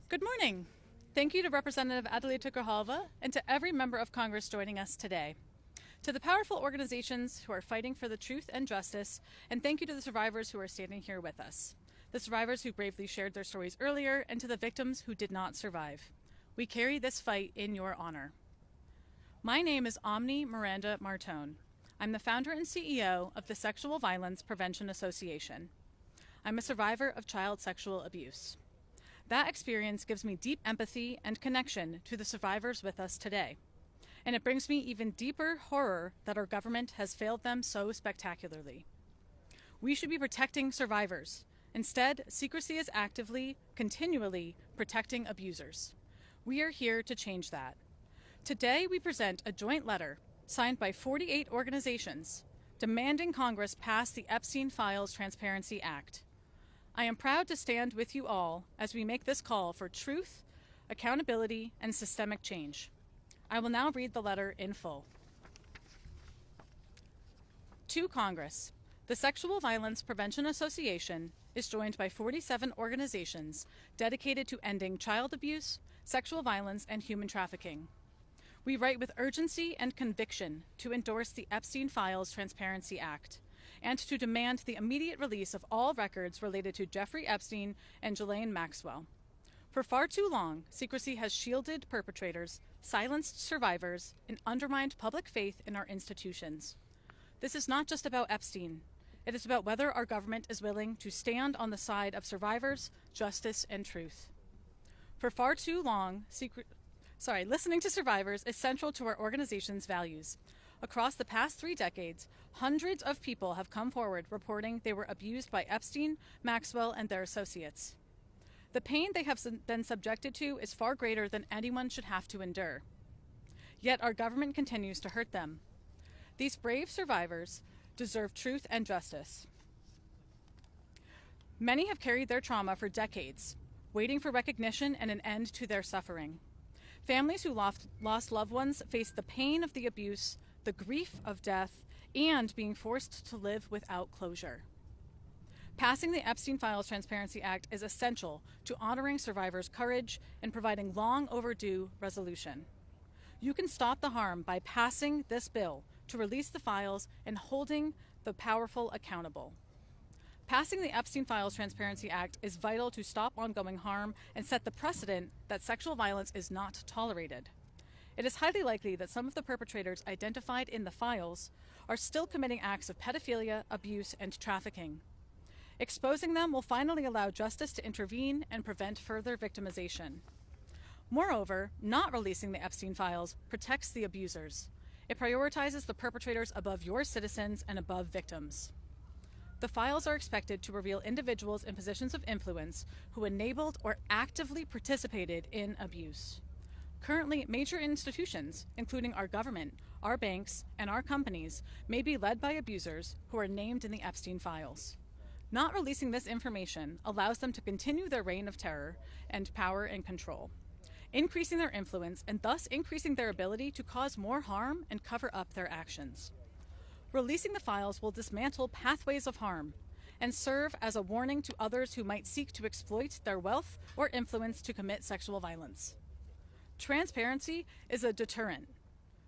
Good morning. Thank you to Representative Adelita Grijalva and to every member of Congress joining us today. To the powerful organizations who are fighting for the truth and justice, and thank you to the survivors who are standing here with us. The survivors who bravely shared their stories earlier, and to the victims who did not survive. We carry this fight in your honor. My name is Omni Miranda Martone. I'm the founder and CEO of the Sexual Violence Prevention Association. I'm a survivor of child sexual abuse. That experience gives me deep empathy and connection to the survivors with us today. And it brings me even deeper horror that our government has failed them so spectacularly. We should be protecting survivors. Instead, secrecy is actively, continually protecting abusers. We are here to change that. Today, we present a joint letter signed by 48 organizations demanding Congress pass the Epstein Files Transparency Act. I am proud to stand with you all as we make this call for truth, accountability, and systemic change. I will now read the letter in full. To Congress, the Sexual Violence Prevention Association is joined by 47 organizations dedicated to ending child abuse, sexual violence, and human trafficking. We write with urgency and conviction to endorse the Epstein Files Transparency Act and to demand the immediate release of all records related to Jeffrey Epstein and Ghislaine Maxwell. For far too long, secrecy has shielded perpetrators, silenced survivors, and undermined public faith in our institutions. This is not just about Epstein. It is about whether our government is willing to stand on the side of survivors, justice, and truth. For far too long, listening to survivors is central to our organization's values. Across the past 3 decades, hundreds of people have come forward reporting they were abused by Epstein, Maxwell, and their associates. The pain they have been subjected to is far greater than anyone should have to endure. Yet our government continues to hurt them. These brave survivors deserve truth and justice. Many have carried their trauma for decades, waiting for recognition and an end to their suffering. Families who lost loved ones face the pain of the abuse, the grief of death, and being forced to live without closure. Passing the Epstein Files Transparency Act is essential to honoring survivors' courage and providing long overdue resolution. You can stop the harm by passing this bill to release the files and holding the powerful accountable. Passing the Epstein Files Transparency Act is vital to stop ongoing harm and set the precedent that sexual violence is not tolerated. It is highly likely that some of the perpetrators identified in the files are still committing acts of pedophilia, abuse, and trafficking. Exposing them will finally allow justice to intervene and prevent further victimization. Moreover, not releasing the Epstein files protects the abusers. It prioritizes the perpetrators above your citizens and above victims. The files are expected to reveal individuals in positions of influence who enabled or actively participated in abuse. Currently, major institutions, including our government, our banks, and our companies, may be led by abusers who are named in the Epstein files. Not releasing this information allows them to continue their reign of terror and power and control, increasing their influence and thus increasing their ability to cause more harm and cover up their actions. Releasing the files will dismantle pathways of harm and serve as a warning to others who might seek to exploit their wealth or influence to commit sexual violence. Transparency is a deterrent.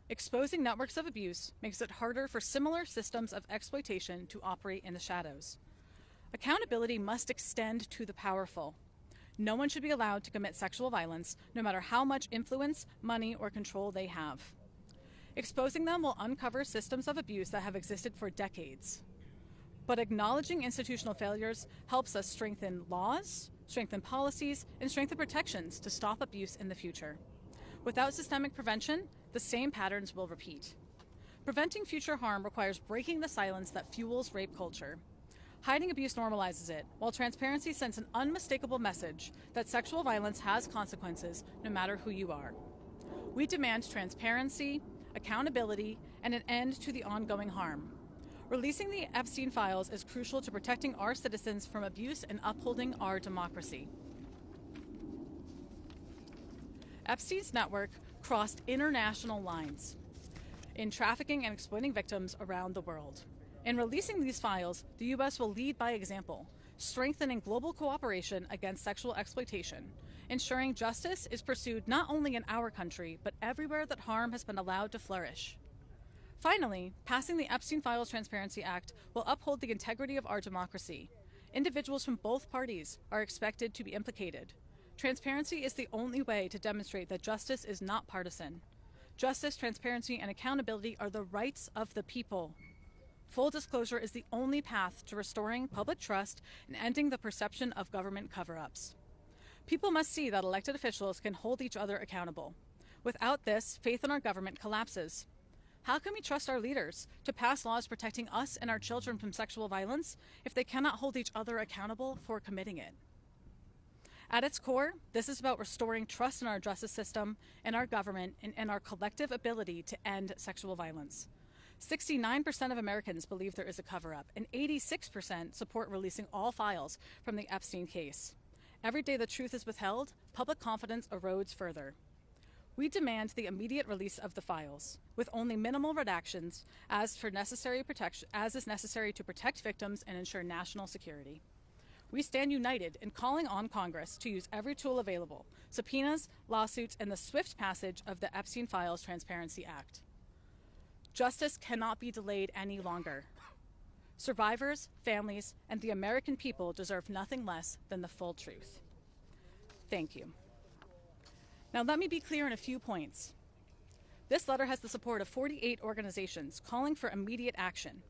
Exposing networks of abuse makes it harder for similar systems of exploitation to operate in the shadows. Accountability must extend to the powerful. No one should be allowed to commit sexual violence, no matter how much influence, money, or control they have. Exposing them will uncover systems of abuse that have existed for decades. But acknowledging institutional failures helps us strengthen laws, strengthen policies, and strengthen protections to stop abuse in the future. Without systemic prevention, the same patterns will repeat. Preventing future harm requires breaking the silence that fuels rape culture. Hiding abuse normalizes it, while transparency sends an unmistakable message that sexual violence has consequences no matter who you are. We demand transparency, accountability, and an end to the ongoing harm. Releasing the Epstein files is crucial to protecting our citizens from abuse and upholding our democracy. Epstein's network crossed international lines in trafficking and exploiting victims around the world. In releasing these files, the U.S. will lead by example, strengthening global cooperation against sexual exploitation, ensuring justice is pursued not only in our country, but everywhere that harm has been allowed to flourish. Finally, passing the Epstein Files Transparency Act will uphold the integrity of our democracy. Individuals from both parties are expected to be implicated. Transparency is the only way to demonstrate that justice is not partisan. Justice, transparency, and accountability are the rights of the people. Full disclosure is the only path to restoring public trust and ending the perception of government cover-ups. People must see that elected officials can hold each other accountable. Without this, faith in our government collapses. How can we trust our leaders to pass laws protecting us and our children from sexual violence if they cannot hold each other accountable for committing it? At its core, this is about restoring trust in our justice system, in our government, and in our collective ability to end sexual violence. 69% of Americans believe there is a cover-up, and 86% support releasing all files from the Epstein case. Every day the truth is withheld, public confidence erodes further. We demand the immediate release of the files, with only minimal redactions as is necessary to protect victims and ensure national security. We stand united in calling on Congress to use every tool available, subpoenas, lawsuits, and the swift passage of the Epstein Files Transparency Act. Justice cannot be delayed any longer. Survivors, families, and the American people deserve nothing less than the full truth. Thank you. Now let me be clear on a few points. This letter has the support of 48 organizations calling for immediate action.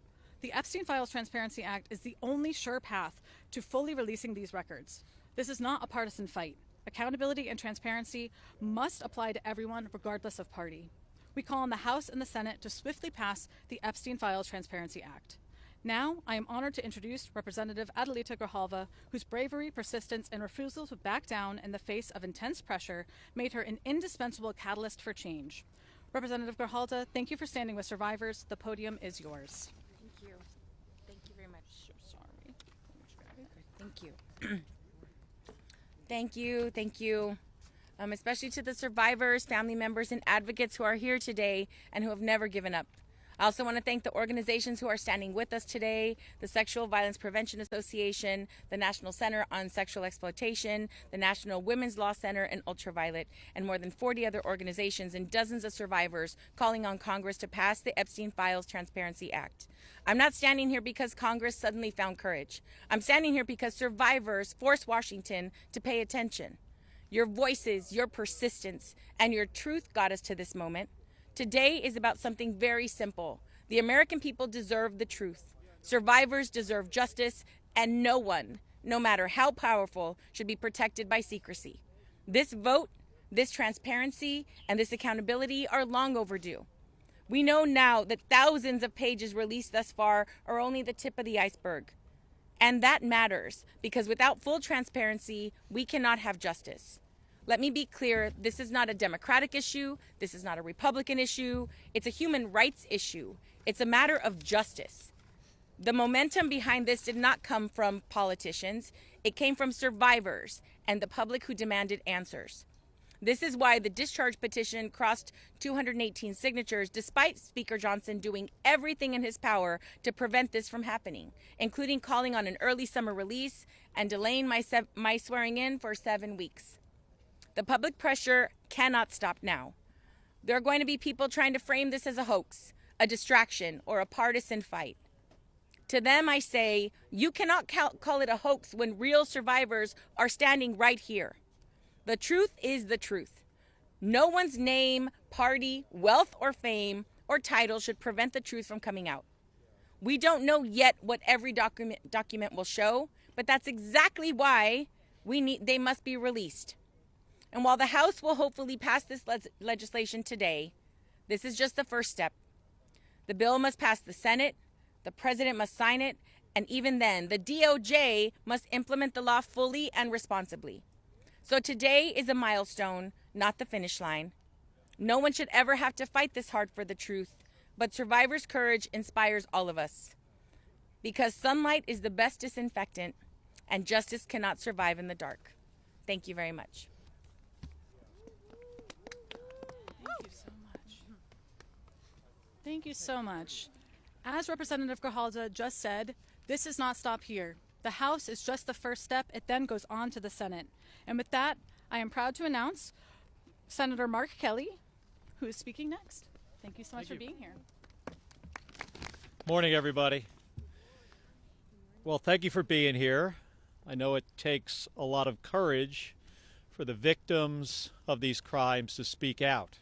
The Epstein Files Transparency Act is the only sure path to fully releasing these records. This is not a partisan fight. Accountability and transparency must apply to everyone regardless of party. We call on the House and the Senate to swiftly pass the Epstein Files Transparency Act. Now, I am honored to introduce Representative Adelita Grijalva, whose bravery, persistence, and refusal to back down in the face of intense pressure made her an indispensable catalyst for change. Representative Grijalva, thank you for standing with survivors. The podium is yours. Thank you. Thank you very much. So sorry. Thank you. Thank you. Especially to the survivors, family members, and advocates who are here today and who have never given up. I also want to thank the organizations who are standing with us today, the Sexual Violence Prevention Association, the National Center on Sexual Exploitation, the National Women's Law Center, and Ultraviolet, and more than 40 other organizations and dozens of survivors calling on Congress to pass the Epstein Files Transparency Act. I'm not standing here because Congress suddenly found courage. I'm standing here because survivors forced Washington to pay attention. Your voices, your persistence, and your truth got us to this moment. Today is about something very simple. The American people deserve the truth. Survivors deserve justice, and no one, no matter how powerful, should be protected by secrecy. This vote, this transparency, and this accountability are long overdue. We know now that thousands of pages released thus far are only the tip of the iceberg. And that matters, because without full transparency, we cannot have justice. Let me be clear, this is not a Democratic issue, this is not a Republican issue, it's a human rights issue. It's a matter of justice. The momentum behind this did not come from politicians, it came from survivors and the public who demanded answers. This is why the discharge petition crossed 218 signatures, despite Speaker Johnson doing everything in his power to prevent this from happening, including calling on an early summer release and delaying my swearing in for 7 weeks. The public pressure cannot stop now. There are going to be people trying to frame this as a hoax, a distraction, or a partisan fight. To them, I say, you cannot call it a hoax when real survivors are standing right here. The truth is the truth. No one's name, party, wealth, or fame, or title should prevent the truth from coming out. We don't know yet what every document will show, but that's exactly why they must be released. And while the House will hopefully pass this legislation today, this is just the first step. The bill must pass the Senate, the President must sign it, and even then, the DOJ must implement the law fully and responsibly. So today is a milestone, not the finish line. No one should ever have to fight this hard for the truth, but survivors' courage inspires all of us. Because sunlight is the best disinfectant, and justice cannot survive in the dark. Thank you very much. Thank you so much. As Representative Grijalva just said, this does not stop here. The House is just the first step. It then goes on to the Senate. And with that, I am proud to announce Senator Mark Kelly, who is speaking next. Thank you so much for being here. Morning, everybody. Well, thank you for being here. I know it takes a lot of courage for the victims of these crimes to speak out.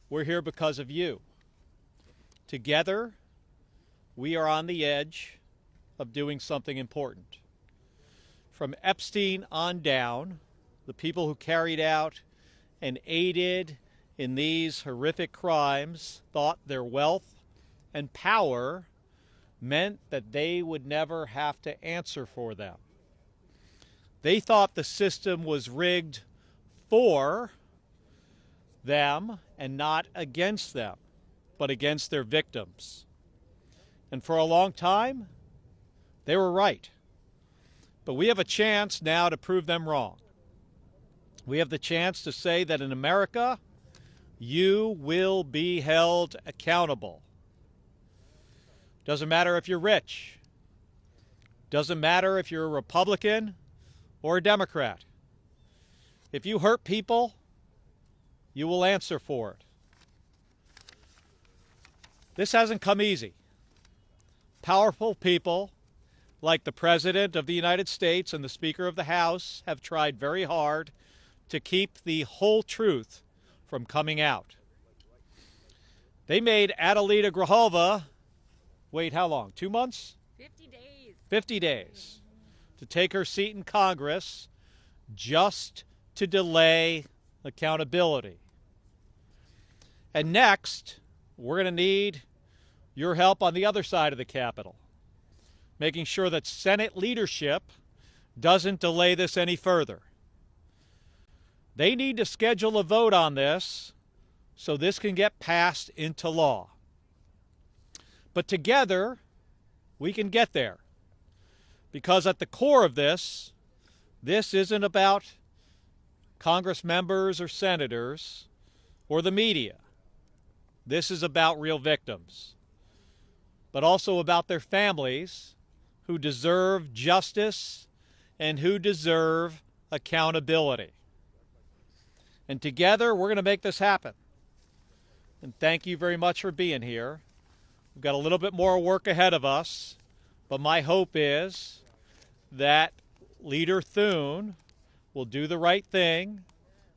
We're here because of you. Together, we are on the edge of doing something important. From Epstein on down, the people who carried out and aided in these horrific crimes thought their wealth and power meant that they would never have to answer for them. They thought the system was rigged for them and not against them, but against their victims. And for a long time, they were right. But we have a chance now to prove them wrong. We have the chance to say that in America, you will be held accountable. Doesn't matter if you're rich. Doesn't matter if you're a Republican or a Democrat. If you hurt people, you will answer for it. This hasn't come easy. Powerful people like the President of the United States and the Speaker of the House have tried very hard to keep the whole truth from coming out. They made Adelita Grijalva wait how long? 2 months? 50 days. 50 days to take her seat in Congress just to delay accountability. And next, we're going to need your help on the other side of the Capitol, making sure that Senate leadership doesn't delay this any further. They need to schedule a vote on this so this can get passed into law. But together, we can get there. Because at the core of this isn't about Congress members or senators or the media. This is about real victims, but also about their families who deserve justice and who deserve accountability. And together, we're going to make this happen. And thank you very much for being here. We've got a little bit more work ahead of us, but my hope is that Leader Thune will do the right thing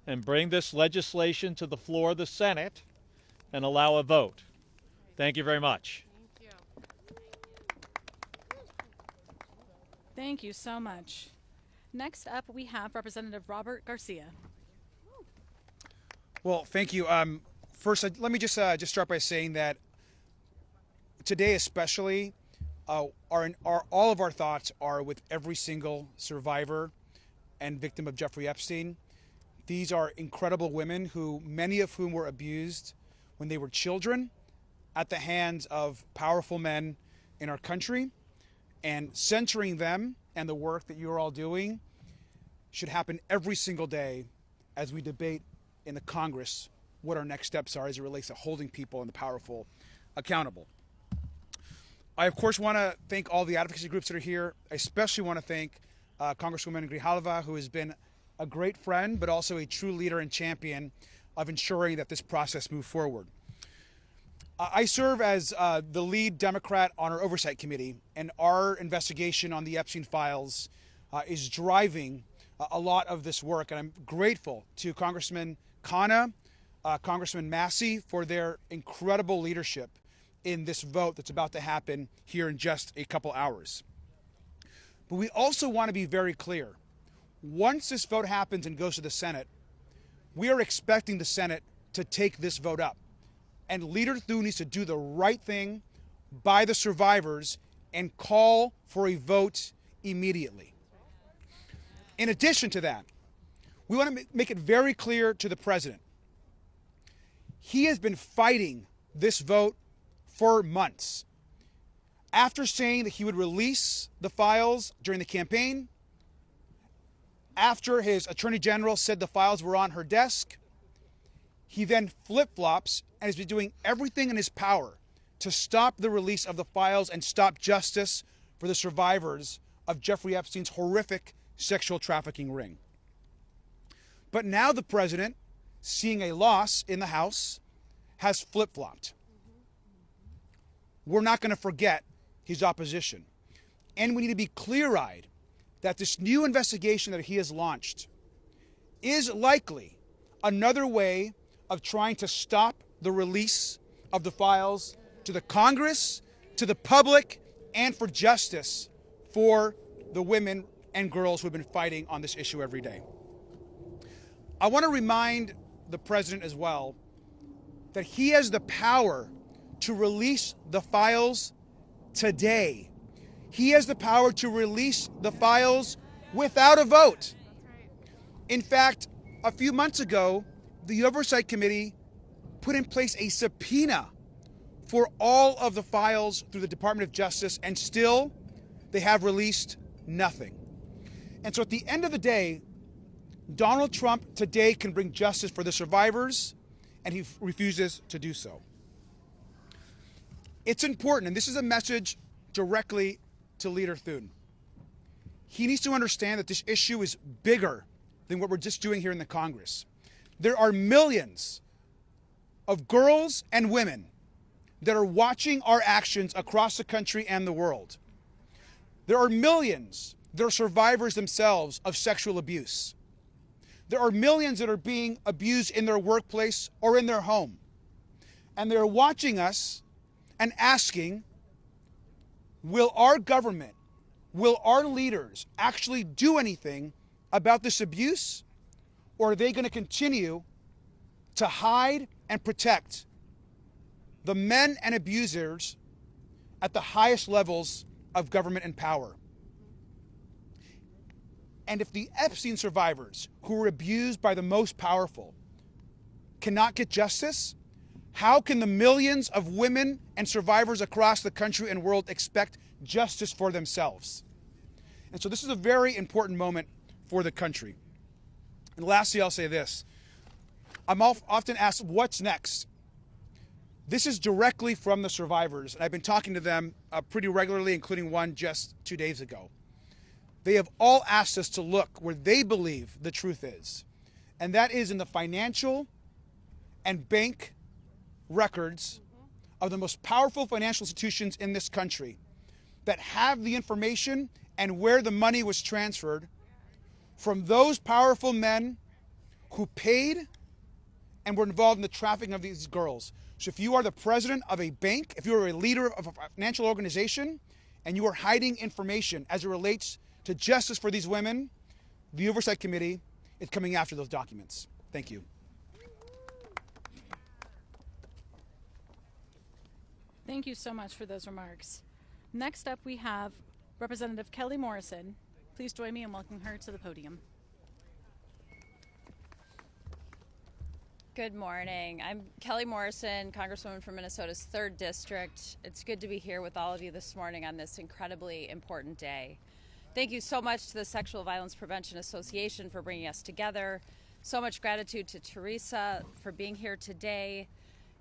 and bring this legislation to the floor of the Senate and allow a vote. Thank you very much. Thank you so much. Next up, we have Representative Robert Garcia. Well, thank you. First, let me just start by saying that today, especially, all of our thoughts are with every single survivor and victim of Jeffrey Epstein. These are incredible women who, many of whom were abused when they were children at the hands of powerful men in our country. And censoring them and the work that you're all doing should happen every single day as we debate in the Congress what our next steps are as it relates to holding people and the powerful accountable. I, of course, want to thank all the advocacy groups that are here. I especially want to thank Congresswoman Grijalva, who has been a great friend, but also a true leader and champion of ensuring that this process moves forward. I serve as the lead Democrat on our Oversight Committee, and our investigation on the Epstein Files is driving a lot of this work. And I'm grateful to Congressman Khanna, Congressman Massia for their incredible leadership in this vote that's about to happen here in just a couple hours. But we also want to be very clear. Once this vote happens and goes to the Senate, we are expecting the Senate to take this vote up. And Leader Thune needs to do the right thing by the survivors and call for a vote immediately. In addition to that, we want to make it very clear to the president. He has been fighting this vote for months. After saying that he would release the files during the campaign, after his attorney general said the files were on her desk, he then flip-flops and has been doing everything in his power to stop the release of the files and stop justice for the survivors of Jeffrey Epstein's horrific sexual trafficking ring. But now the president, seeing a loss in the House, has flip-flopped. We're not going to forget his opposition. And we need to be clear-eyed that this new investigation that he has launched is likely another way of trying to stop the release of the files to the Congress, to the public, and for justice for the women and girls who have been fighting on this issue every day. I want to remind the president as well that he has the power to release the files today. He has the power to release the files without a vote. In fact, a few months ago, the Oversight Committee put in place a subpoena for all of the files through the Department of Justice, and still they have released nothing. And so at the end of the day, Donald Trump today can bring justice for the survivors, and he refuses to do so. It's important, and this is a message directly to Leader Thune. He needs to understand that this issue is bigger than what we're just doing here in the Congress. There are millions of girls and women that are watching our actions across the country and the world. There are millions that are survivors themselves of sexual abuse. There are millions that are being abused in their workplace or in their home. And they're watching us and asking, will our government, will our leaders actually do anything about this abuse? Or are they going to continue to hide and protect the men and abusers at the highest levels of government and power? And if the Epstein survivors who were abused by the most powerful cannot get justice, how can the millions of women and survivors across the country and world expect justice for themselves? And so this is a very important moment for the country. And lastly, I'll say this. I'm often asked, what's next? This is directly from the survivors, and I've been talking to them pretty regularly, including one just 2 days ago. They have all asked us to look where they believe the truth is, and that is in the financial and bank records of the most powerful financial institutions in this country that have the information and where the money was transferred from those powerful men who paid and were involved in the trafficking of these girls. So if you are the president of a bank, if you are a leader of a financial organization, and you are hiding information as it relates to justice for these women, the Oversight Committee is coming after those documents. Thank you. Thank you so much for those remarks. Next up, we have Representative Kelly Morrison. Please join me in welcoming her to the podium. Good morning. I'm Kelly Morrison, Congresswoman from Minnesota's 3rd District. It's good to be here with all of you this morning on this incredibly important day. Thank you so much to the Sexual Violence Prevention Association for bringing us together. So much gratitude to Teresa for being here today.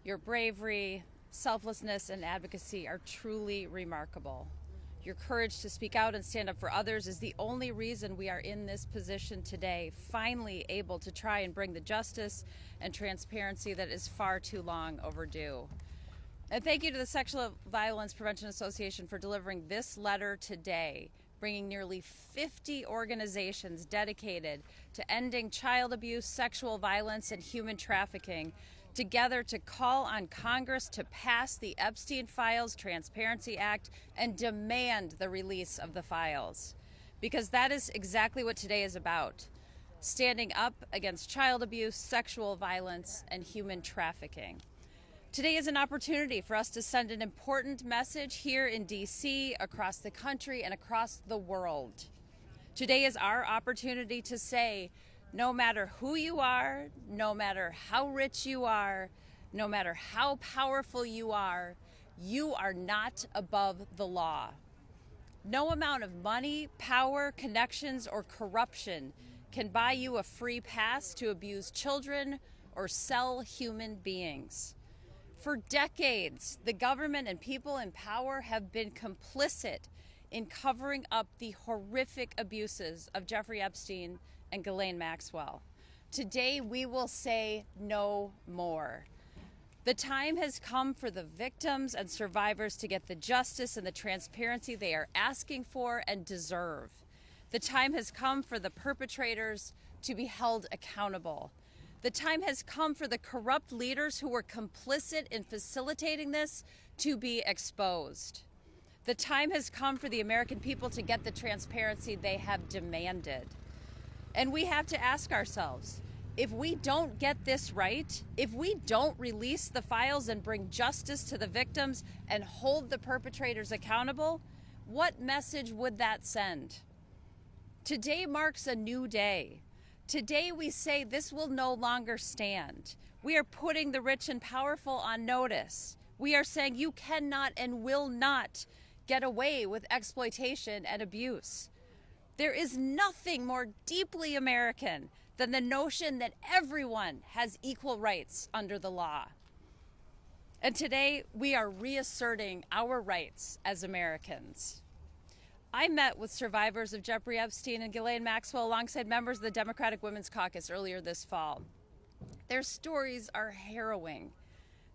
Your bravery, selflessness, and advocacy are truly remarkable. Your courage to speak out and stand up for others is the only reason we are in this position today, finally able to try and bring the justice and transparency that is far too long overdue. And thank you to the Sexual Violence Prevention Association for delivering this letter today, bringing nearly 50 organizations dedicated to ending child abuse, sexual violence, and human trafficking together to call on Congress to pass the Epstein Files Transparency Act and demand the release of the files. Because that is exactly what today is about. Standing up against child abuse, sexual violence, and human trafficking. Today is an opportunity for us to send an important message here in D.C., across the country, and across the world. Today is our opportunity to say, no matter who you are, no matter how rich you are, no matter how powerful you are not above the law. No amount of money, power, connections, or corruption can buy you a free pass to abuse children or sell human beings. For decades, the government and people in power have been complicit in covering up the horrific abuses of Jeffrey Epstein and Ghislaine Maxwell. Today, we will say no more. The time has come for the victims and survivors to get the justice and the transparency they are asking for and deserve. The time has come for the perpetrators to be held accountable. The time has come for the corrupt leaders who were complicit in facilitating this to be exposed. The time has come for the American people to get the transparency they have demanded. And we have to ask ourselves, if we don't get this right, if we don't release the files and bring justice to the victims and hold the perpetrators accountable, what message would that send? Today marks a new day. Today we say this will no longer stand. We are putting the rich and powerful on notice. We are saying you cannot and will not get away with exploitation and abuse. There is nothing more deeply American than the notion that everyone has equal rights under the law. And today we are reasserting our rights as Americans. I met with survivors of Jeffrey Epstein and Ghislaine Maxwell alongside members of the Democratic Women's Caucus earlier this fall. Their stories are harrowing.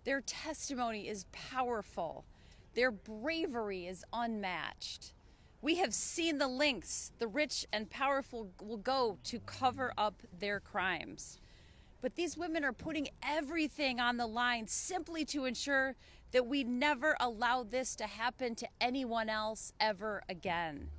Their testimony is powerful. Their bravery is unmatched. We have seen the lengths the rich and powerful will go to cover up their crimes. But these women are putting everything on the line simply to ensure that we never allow this to happen to anyone else ever again.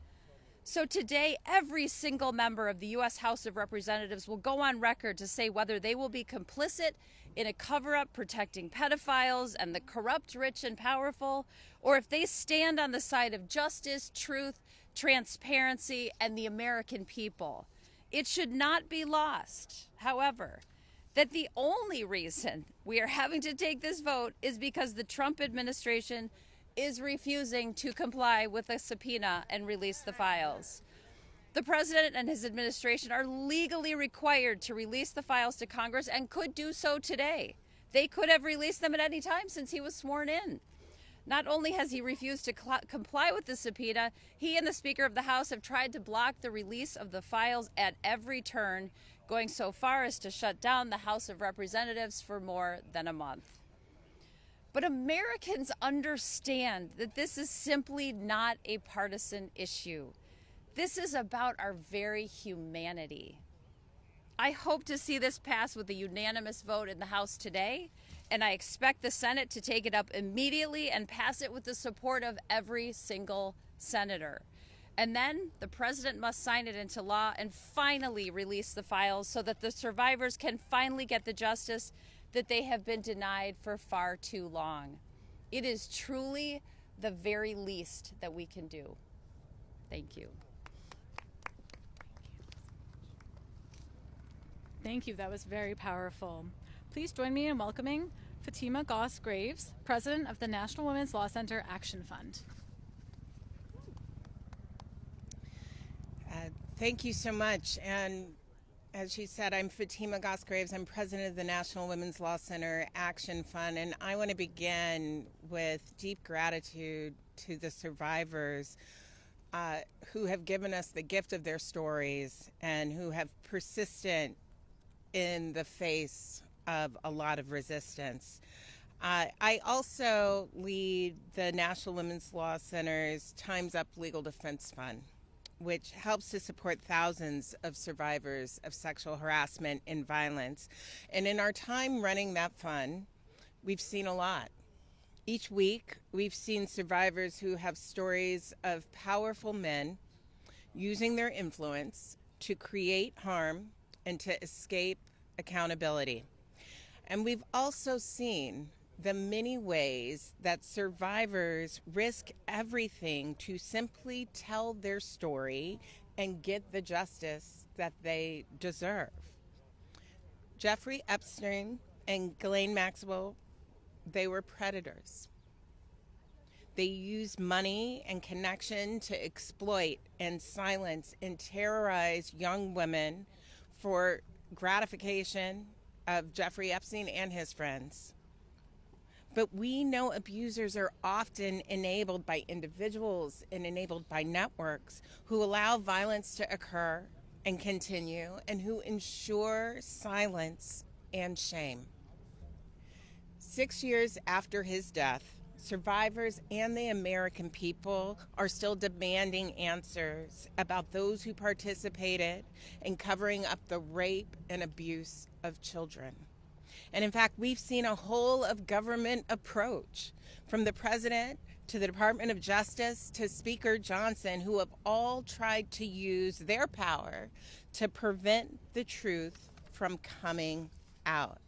So today, every single member of the U.S. House of Representatives will go on record to say whether they will be complicit in a cover-up protecting pedophiles and the corrupt, rich, and powerful, or if they stand on the side of justice, truth, transparency, and the American people. It should not be lost, however, that the only reason we are having to take this vote is because the Trump administration is refusing to comply with a subpoena and release the files. The president and his administration are legally required to release the files to Congress and could do so today. They could have released them at any time since he was sworn in. Not only has he refused to comply with the subpoena, he and the Speaker of the House have tried to block the release of the files at every turn, going so far as to shut down the House of Representatives for more than a month. But Americans understand that this is simply not a partisan issue. This is about our very humanity. I hope to see this pass with a unanimous vote in the House today, and I expect the Senate to take it up immediately and pass it with the support of every single senator. And then the president must sign it into law and finally release the files so that the survivors can finally get the justice that they have been denied for far too long. It is truly the very least that we can do. Thank you. Thank you. That was very powerful. Please join me in welcoming Fatima Goss-Graves, President of the National Women's Law Center Action Fund. Thank you so much. And as she said, I'm Fatima Goss-Graves. I'm president of the National Women's Law Center Action Fund. And I want to begin with deep gratitude to the survivors who have given us the gift of their stories and who have persistent in the face of a lot of resistance. I also lead the National Women's Law Center's Time's Up Legal Defense Fund, which helps to support thousands of survivors of sexual harassment and violence. And in our time running that fund, we've seen a lot. Each week, we've seen survivors who have stories of powerful men using their influence to create harm and to escape accountability. And we've also seen the many ways that survivors risk everything to simply tell their story and get the justice that they deserve. Jeffrey Epstein and Ghislaine Maxwell, they were predators. They used money and connection to exploit and silence and terrorize young women for gratification of Jeffrey Epstein and his friends. But we know abusers are often enabled by individuals and enabled by networks who allow violence to occur and continue, and who ensure silence and shame. 6 years after his death, survivors and the American people are still demanding answers about those who participated in covering up the rape and abuse of children. And in fact, we've seen a whole of government approach, from the president to the Department of Justice to Speaker Johnson, who have all tried to use their power to prevent the truth from coming out.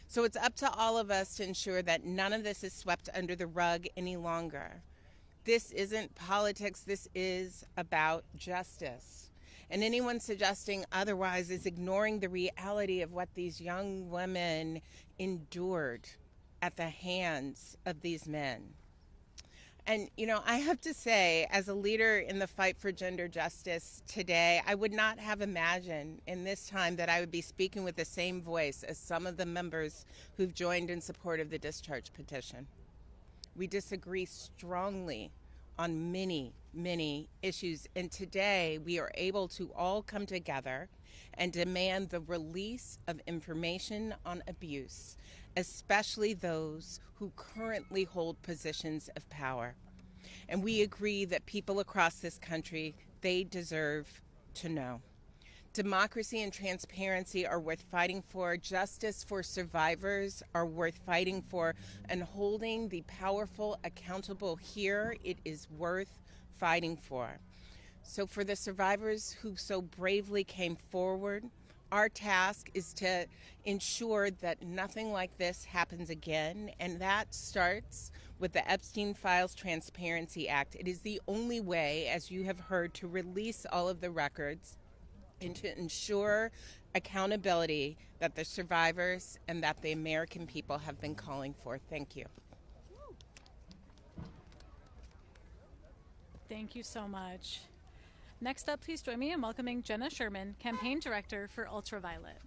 So it's up to all of us to ensure that none of this is swept under the rug any longer. This isn't politics, this is about justice. And anyone suggesting otherwise is ignoring the reality of what these young women endured at the hands of these men. And, you know, I have to say, as a leader in the fight for gender justice today, I would not have imagined in this time that I would be speaking with the same voice as some of the members who've joined in support of the discharge petition. We disagree strongly on many, many issues, and today we are able to all come together and demand the release of information on abuse, especially those who currently hold positions of power. And we agree that people across this country, they deserve to know. Democracy and transparency are worth fighting for. Justice for survivors are worth fighting for. And holding the powerful accountable here, it is worth fighting for. So for the survivors who so bravely came forward, our task is to ensure that nothing like this happens again, and that starts with the Epstein Files Transparency Act. It is the only way, as you have heard, to release all of the records and to ensure accountability that the survivors and that the American people have been calling for. Thank you. Thank you so much. Next up, please join me in welcoming Jenna Sherman, Campaign Director for Ultraviolet.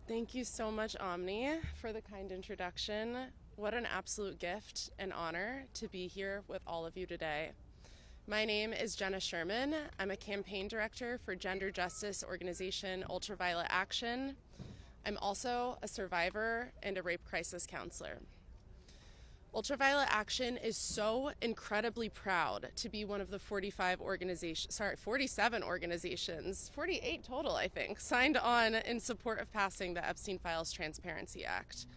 Thank you so much, Omni, for the kind introduction. What an absolute gift and honor to be here with all of you today. My name is Jenna Sherman. I'm a campaign director for gender justice organization Ultraviolet Action. I'm also a survivor and a rape crisis counselor. Ultraviolet Action is so incredibly proud to be one of the 47 organizations, 48 total, I think, signed on in support of passing the Epstein Files Transparency Act.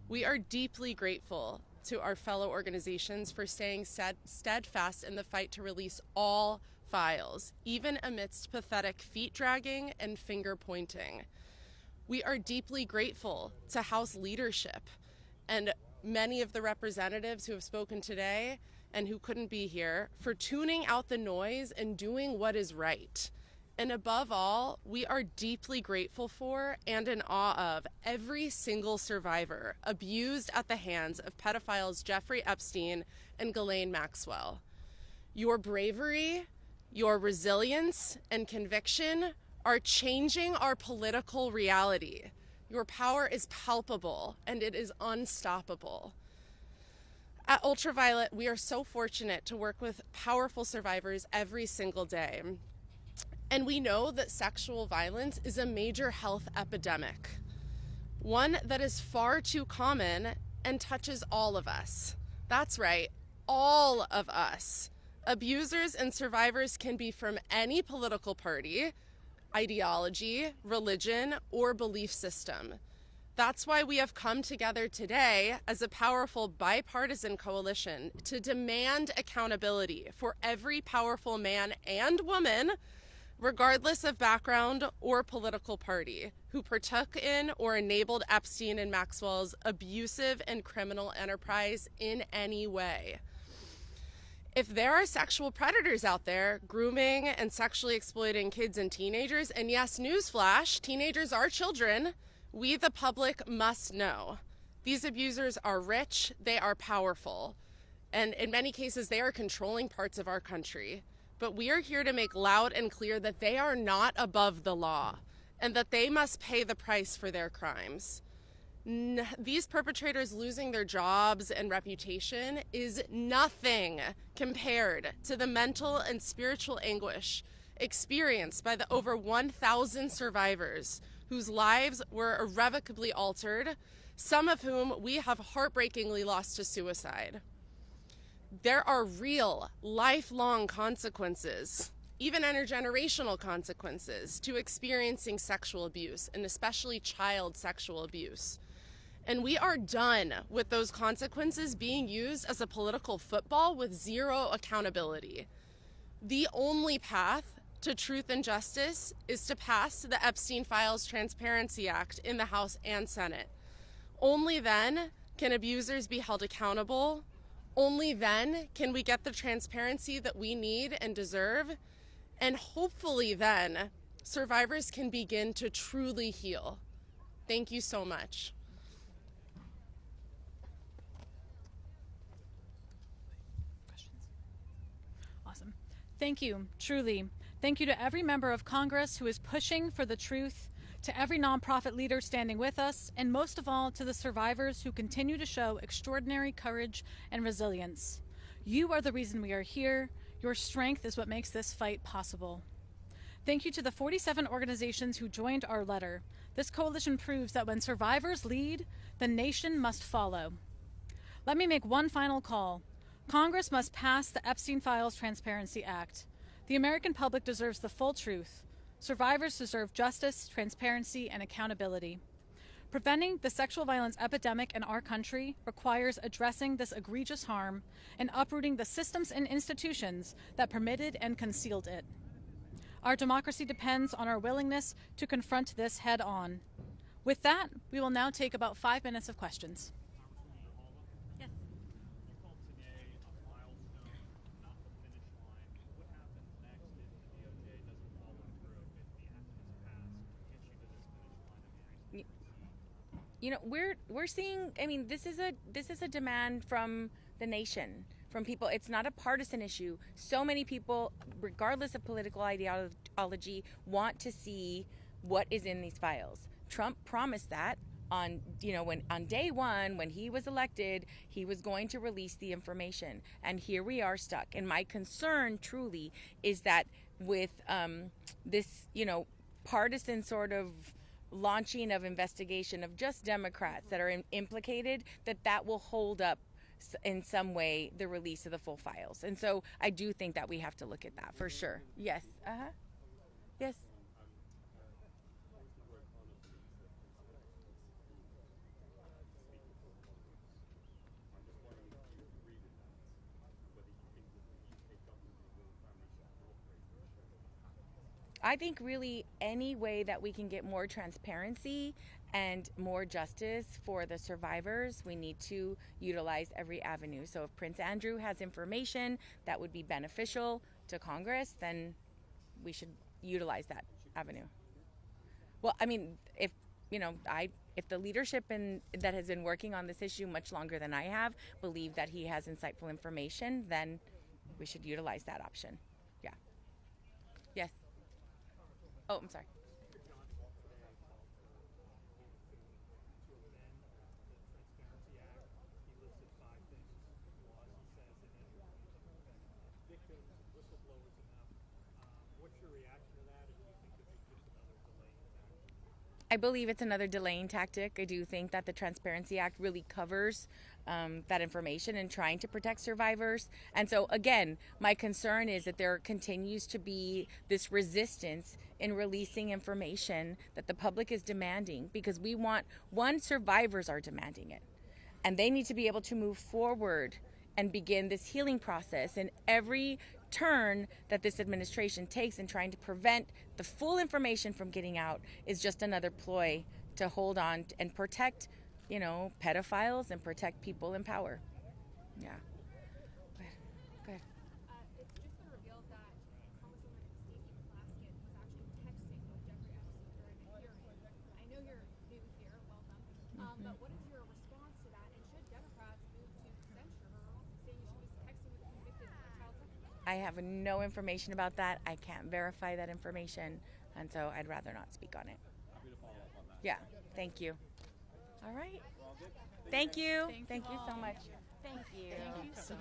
We are deeply grateful to our fellow organizations for staying steadfast in the fight to release all files, even amidst pathetic feet dragging and finger pointing. We are deeply grateful to House leadership and many of the representatives who have spoken today and who couldn't be here for tuning out the noise and doing what is right. And above all, we are deeply grateful for and in awe of every single survivor abused at the hands of pedophiles Jeffrey Epstein and Ghislaine Maxwell. Your bravery, your resilience, and conviction are changing our political reality. Your power is palpable and it is unstoppable. At Ultraviolet, we are so fortunate to work with powerful survivors every single day. And we know that sexual violence is a major health epidemic, one that is far too common and touches all of us. That's right, all of us. Abusers and survivors can be from any political party, ideology, religion, or belief system. That's why we have come together today as a powerful bipartisan coalition to demand accountability for every powerful man and woman, regardless of background or political party, who partook in or enabled Epstein and Maxwell's abusive and criminal enterprise in any way. If there are sexual predators out there grooming and sexually exploiting kids and teenagers, and yes, newsflash, teenagers are children, we the public must know. These abusers are rich, they are powerful, and in many cases they are controlling parts of our country. But we are here to make loud and clear that they are not above the law, and that they must pay the price for their crimes. These perpetrators losing their jobs and reputation is nothing compared to the mental and spiritual anguish experienced by the over 1,000 survivors whose lives were irrevocably altered, some of whom we have heartbreakingly lost to suicide. There are real, lifelong consequences, even intergenerational consequences, to experiencing sexual abuse, and especially child sexual abuse. And we are done with those consequences being used as a political football with zero accountability. The only path to truth and justice is to pass the Epstein Files Transparency Act in the House and Senate. Only then can abusers be held accountable. Only then can we get the transparency that we need and deserve. And hopefully then, survivors can begin to truly heal. Thank you so much. Awesome. Thank you, truly. Thank you to every member of Congress who is pushing for the truth, to every nonprofit leader standing with us, and most of all to the survivors who continue to show extraordinary courage and resilience. You are the reason we are here. Your strength is what makes this fight possible. Thank you to the 47 organizations who joined our letter. This coalition proves that when survivors lead, the nation must follow. Let me make one final call. Congress must pass the Epstein Files Transparency Act. The American public deserves the full truth. Survivors deserve justice, transparency, and accountability. Preventing the sexual violence epidemic in our country requires addressing this egregious harm and uprooting the systems and institutions that permitted and concealed it. Our democracy depends on our willingness to confront this head on. With that, we will now take about 5 minutes of questions. You know, we're seeing, I mean, this is a demand from the nation, from people. It's not a partisan issue. So many people, regardless of political ideology, want to see what is in these files. Trump promised that on day one, when he was elected, he was going to release the information, and here we are stuck. And my concern truly is that with this, partisan sort of launching of investigation of just Democrats that are implicated, that will hold up in some way the release of the full files. And so I do think that we have to look at that for sure. Yes. Yes. I think really any way that we can get more transparency and more justice for the survivors, we need to utilize every avenue. So if Prince Andrew has information that would be beneficial to Congress, then we should utilize that avenue. Well, I mean, if the leadership that has been working on this issue much longer than I have believe that he has insightful information, then we should utilize that option. Yeah. Yes. Oh, I'm sorry. I believe it's another delaying tactic. I do think that the Transparency Act really covers that information and trying to protect survivors. And so, again, my concern is that there continues to be this resistance in releasing information that the public is demanding, because survivors are demanding it. And they need to be able to move forward and begin this healing process. And every turn that this administration takes in trying to prevent the full information from getting out is just another ploy to hold on and protect, pedophiles and protect people in power. Yeah. Go ahead. It's just been revealed that Congresswoman Stacey was actually texting with Jeffrey Epstein during the hearing. I know you're new here, welcome. But what is your response to that? And should Democrats move to censure her, saying she was texting with a convicted child sex offender? I have no information about that. I can't verify that information, and so I'd rather not speak on it. Yeah, thank you. All right. Thank you. Thank you so much. Thank you.